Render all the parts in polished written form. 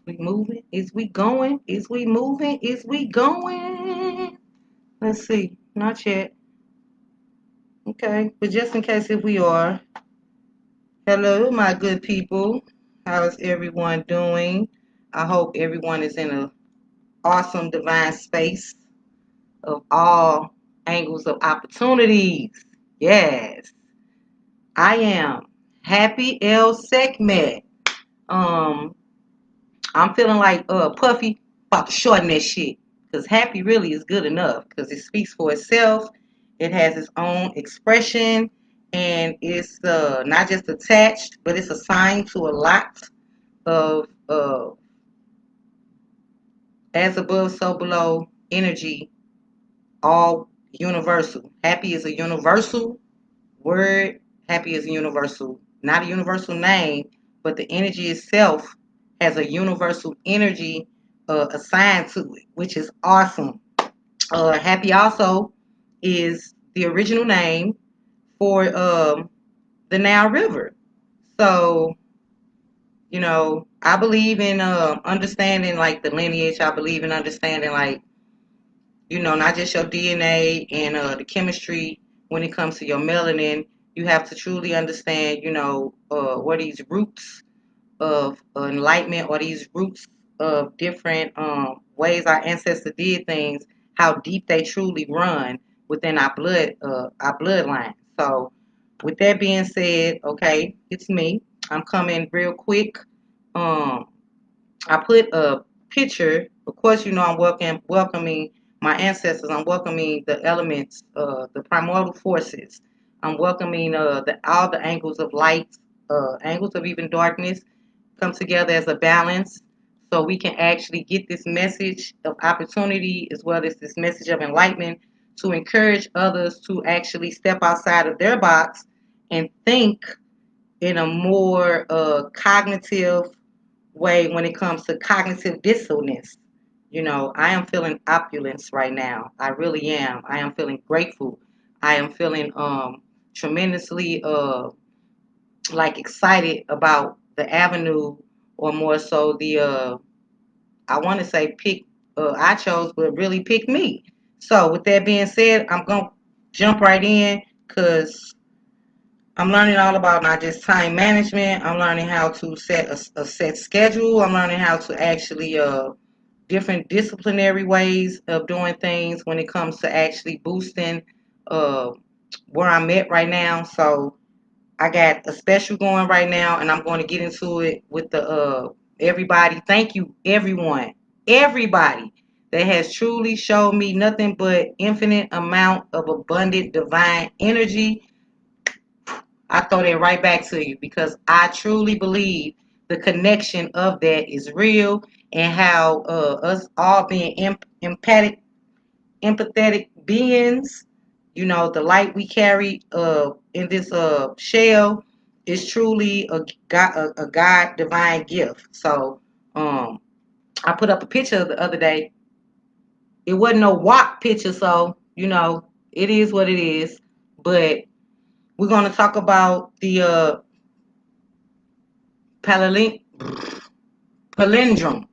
We moving? Is we going? Is we moving? Is we going? Let's see. Not yet. Okay. But just in case if we are, hello, my good people. How is everyone doing? I hope everyone is in a awesome divine space of all angles of opportunities. Yes. I am Happy L Segment. Um, I'm feeling like Puffy about to shorten that shit. Cause happy really is good enough. Cause it speaks for itself. It has its own expression, and it's not just attached, but it's assigned to a lot of as above, so below energy, all universal. Happy is a universal word. Happy is a universal, not a universal name, but the energy itself has a universal energy assigned to it, which is awesome. Happy also is the original name for the Nile River. So, I believe in understanding like the lineage. I believe in understanding like, not just your DNA and the chemistry when it comes to your melanin. You have to truly understand, what these roots of enlightenment or these roots of different ways our ancestors did things, how deep they truly run within our bloodline. So, with that being said, okay, it's me. I'm coming real quick. Um, I put a picture. Of course, I'm welcoming my ancestors. I'm welcoming the elements, the primordial forces. I'm welcoming all the angles of light, angles of even darkness come together as a balance so we can actually get this message of opportunity as well as this message of enlightenment to encourage others to actually step outside of their box and think in a more cognitive way when it comes to cognitive dissonance. I am feeling opulence right now. I really am. I am feeling grateful. I am feeling tremendously like excited about the avenue, or more so the I want to say pick I chose, but really pick me. So with that being said, I'm gonna jump right in because I'm learning all about not just time management. I'm learning how to set a set schedule. I'm learning how to actually different disciplinary ways of doing things when it comes to actually boosting uh, where I'm at right now. So I got a special going right now, and I'm going to get into it with the everybody. Thank you, everybody that has truly showed me nothing but infinite amount of abundant divine energy. I throw that right back to you because I truly believe the connection of that is real, and how us all being empathetic beings, the light we carry in this shell is truly a God divine gift. So um, I put up a picture the other day. It wasn't no walk picture, so it is what it is. But we're gonna talk about the palin- palindrome.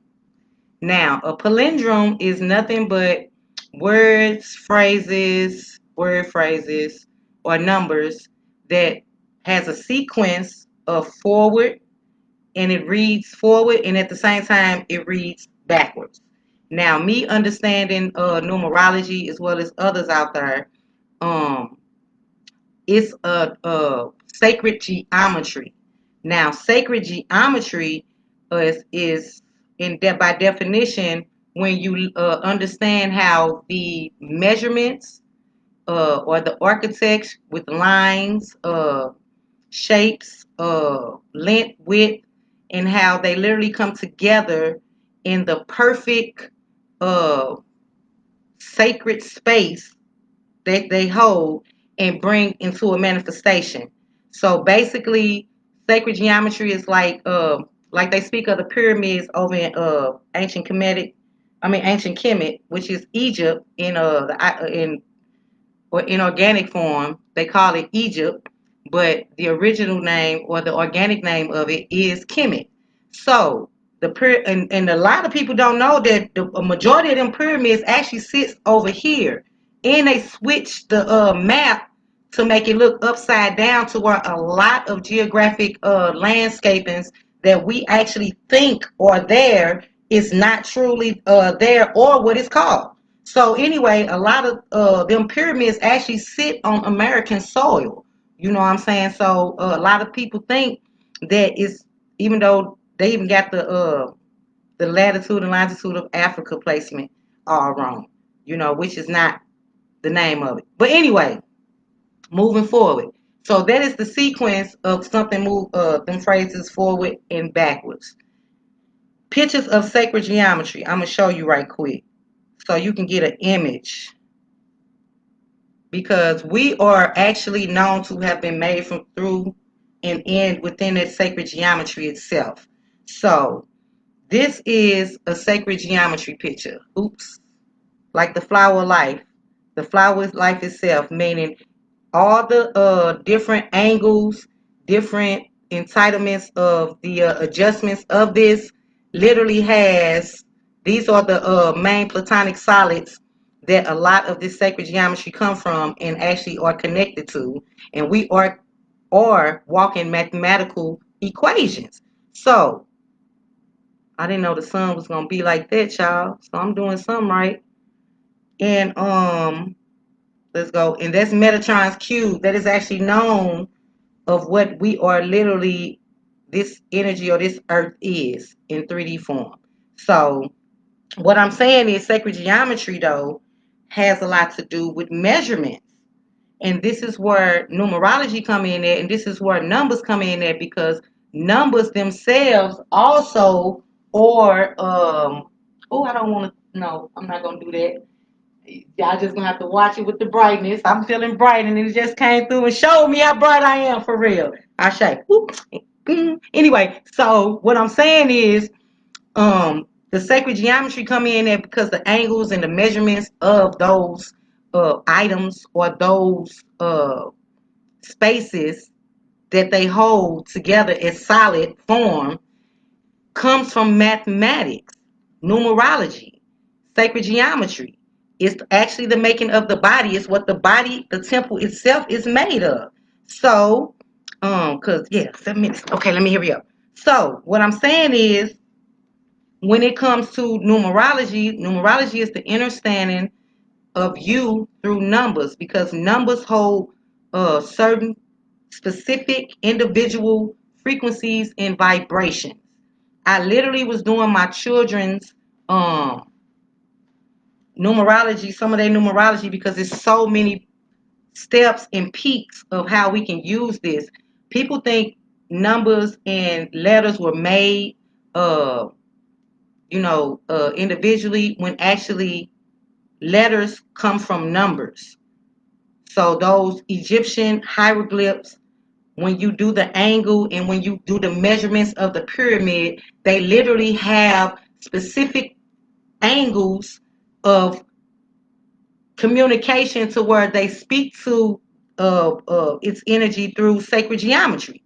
Now, a palindrome is nothing but word phrases, or numbers that has a sequence of forward, and it reads forward, and at the same time it reads backwards. Now, me understanding numerology as well as others out there, um, it's a sacred geometry. Now, sacred geometry is by definition when you understand how the measurements or the architects with lines, shapes, length, width, and how they literally come together in the perfect uh, sacred space that they hold and bring into a manifestation. So basically, sacred geometry is like they speak of the pyramids over in ancient Kemet, which is Egypt in or in organic form. They call it Egypt, but the original name or the organic name of it is Kemet. So and a lot of people don't know that a majority of them pyramids actually sits over here, and they switched the map to make it look upside down to where a lot of geographic landscapings that we actually think are there is not truly there or what it's called. So anyway, a lot of them pyramids actually sit on American soil. You know what I'm saying? So a lot of people think that it's, even though they even got the latitude and longitude of Africa placement all wrong, you know, which is not the name of it. But anyway, moving forward. So that is the sequence of something move them phrases forward and backwards. Pictures of sacred geometry. I'm gonna show you right quick so you can get an image, because we are actually known to have been made from through and in within that sacred geometry itself. So this is a sacred geometry picture. Oops. Like the flower of life. The flower of life itself, meaning all the different angles, different entitlements of the adjustments of this literally has, these are the main platonic solids that a lot of this sacred geometry come from and actually are connected to. And we are walking mathematical equations. So I didn't know the sun was gonna be like that, y'all. So I'm doing something right. And let's go. And that's Metatron's cube. That is actually known of what we are literally, this energy or this earth is in 3D form. So what I'm saying is sacred geometry though has a lot to do with measurements. And this is where numerology come in at, and this is where numbers come in at, because numbers themselves also, or oh, I don't want to, no, I'm not gonna do that. Y'all just gonna have to watch it with the brightness. I'm feeling bright, and it just came through and showed me how bright I am for real. I shake. Anyway, so what I'm saying is, the sacred geometry come in there because the angles and the measurements of those items or those spaces that they hold together as solid form comes from mathematics, numerology, sacred geometry. It's actually the making of the body. It's what the body, the temple itself is made of. So, cause yeah, 7 minutes. Okay, let me hurry up. So what I'm saying is, when it comes to numerology, numerology is the understanding of you through numbers, because numbers hold certain specific individual frequencies and vibrations. I literally was doing my children's numerology, some of their numerology, because there's so many steps and peaks of how we can use this. People think numbers and letters were made, uh, individually, when actually letters come from numbers. So those Egyptian hieroglyphs, when you do the angle and when you do the measurements of the pyramid, they literally have specific angles of communication to where they speak to its energy through sacred geometry.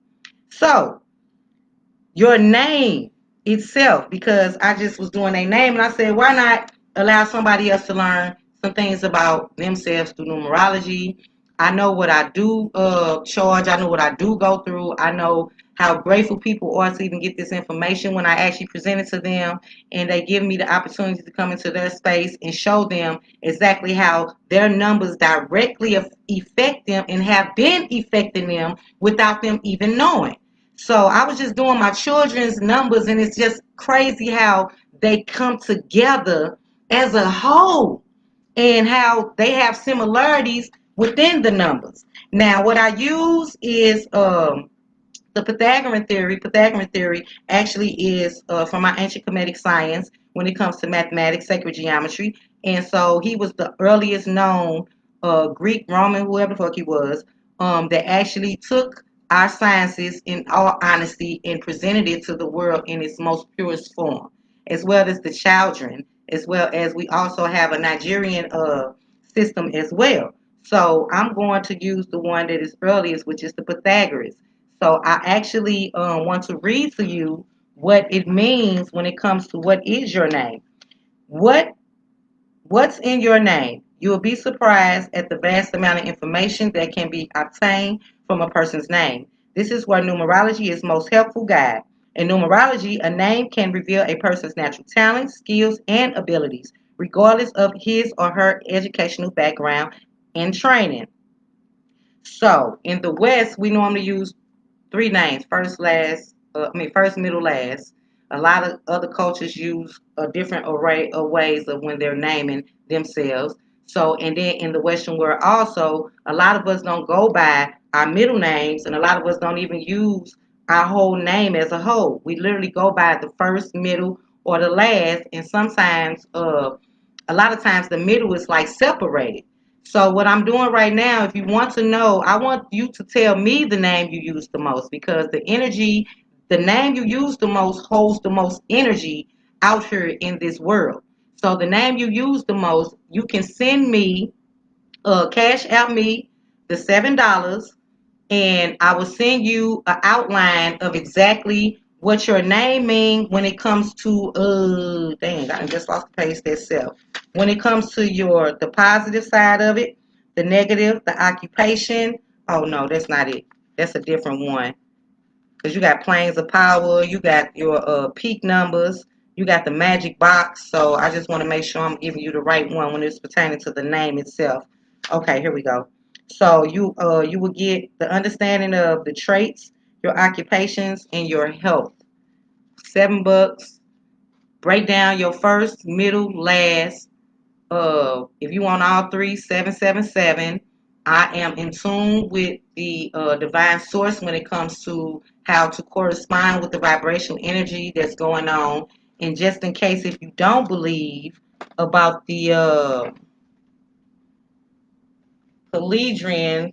So your name itself, because I just was doing a name and I said, why not allow somebody else to learn some things about themselves through numerology? I know what I do charge. I know what I do go through. I know how grateful people are to even get this information when I actually present it to them, and they give me the opportunity to come into their space and show them exactly how their numbers directly affect them and have been affecting them without them even knowing. So I was just doing my children's numbers, and it's just crazy how they come together as a whole and how they have similarities within the numbers. Now, what I use is the Pythagorean theory. Pythagorean theory actually is from my ancient Kemetic science when it comes to mathematics, sacred geometry. And so he was the earliest known Greek, Roman, whoever the fuck he was, that actually took our sciences in all honesty and presented it to the world in its most purest form, as well as the children, as well as we also have a Nigerian system as well. So I'm going to use the one that is earliest, which is the Pythagoras. So I actually want to read to you what it means when it comes to what is your name. What What's in your name? You will be surprised at the vast amount of information that can be obtained from a person's name. This is where numerology is most helpful guide. In numerology, a name can reveal a person's natural talents, skills, and abilities, regardless of his or her educational background and training. So, in the West, we normally use three names: first, last. First, middle, last. A lot of other cultures use a different array of ways of when they're naming themselves. So, and then in the Western world, also, a lot of us don't go by our middle names, and a lot of us don't even use our whole name as a whole. We literally go by the first, middle, or the last, and sometimes, a lot of times, the middle is like separated. So what I'm doing right now, if you want to know, I want you to tell me the name you use the most, because the name you use the most holds the most energy out here in this world. So the name you use the most, you can send me, cash out me the $7, and I will send you an outline of exactly what your name means when it comes to dang, I just lost the page itself. When it comes to the positive side of it, the negative, the occupation. Oh no, that's not it. That's a different one. Because you got planes of power, you got your peak numbers, you got the magic box. So I just want to make sure I'm giving you the right one when it's pertaining to the name itself. Okay, here we go. So you will get the understanding of the traits, your occupations, and your health. $7. Break down your first, middle, last, if you want all three, 777. I am in tune with the divine source when it comes to how to correspond with the vibrational energy that's going on. And just in case if you don't believe about the Palladian,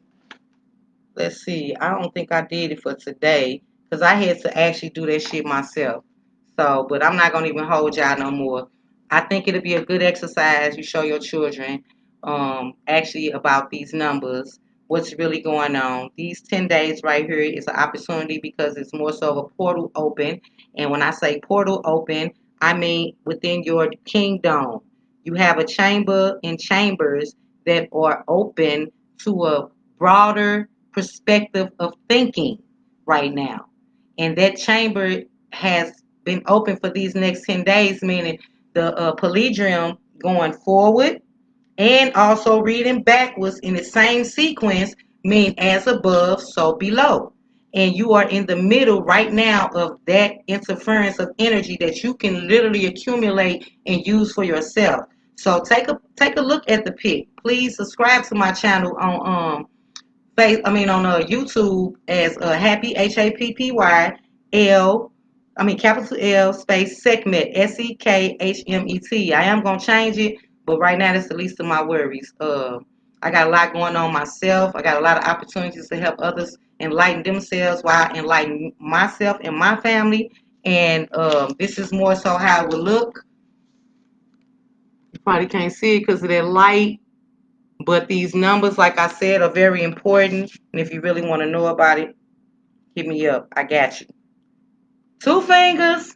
let's see, I don't think I did it for today because I had to actually do that shit myself. So, but I'm not gonna even hold y'all no more. I think it'll be a good exercise. You show your children, actually about these numbers, what's really going on. These 10 days right here is an opportunity because it's more so of a portal open. And when I say portal open, I mean within your kingdom. You have a chamber and chambers that are open to a broader perspective of thinking right now. And that chamber has been open for these next 10 days, meaning the palladium going forward and also reading backwards in the same sequence, mean as above, so below. And you are in the middle right now of that interference of energy that you can literally accumulate and use for yourself. So take a look at the pic. Please subscribe to my channel on on YouTube as Happy Happy capital L space Sekhmet Sekhmet. I am gonna change it, but right now that's the least of my worries. I got a lot going on myself. I got a lot of opportunities to help others enlighten themselves while I enlighten myself and my family. And this is more so how it will look. You probably can't see it because of that light. But these numbers, like I said, are very important. And if you really want to know about it, hit me up. I got you. Two fingers.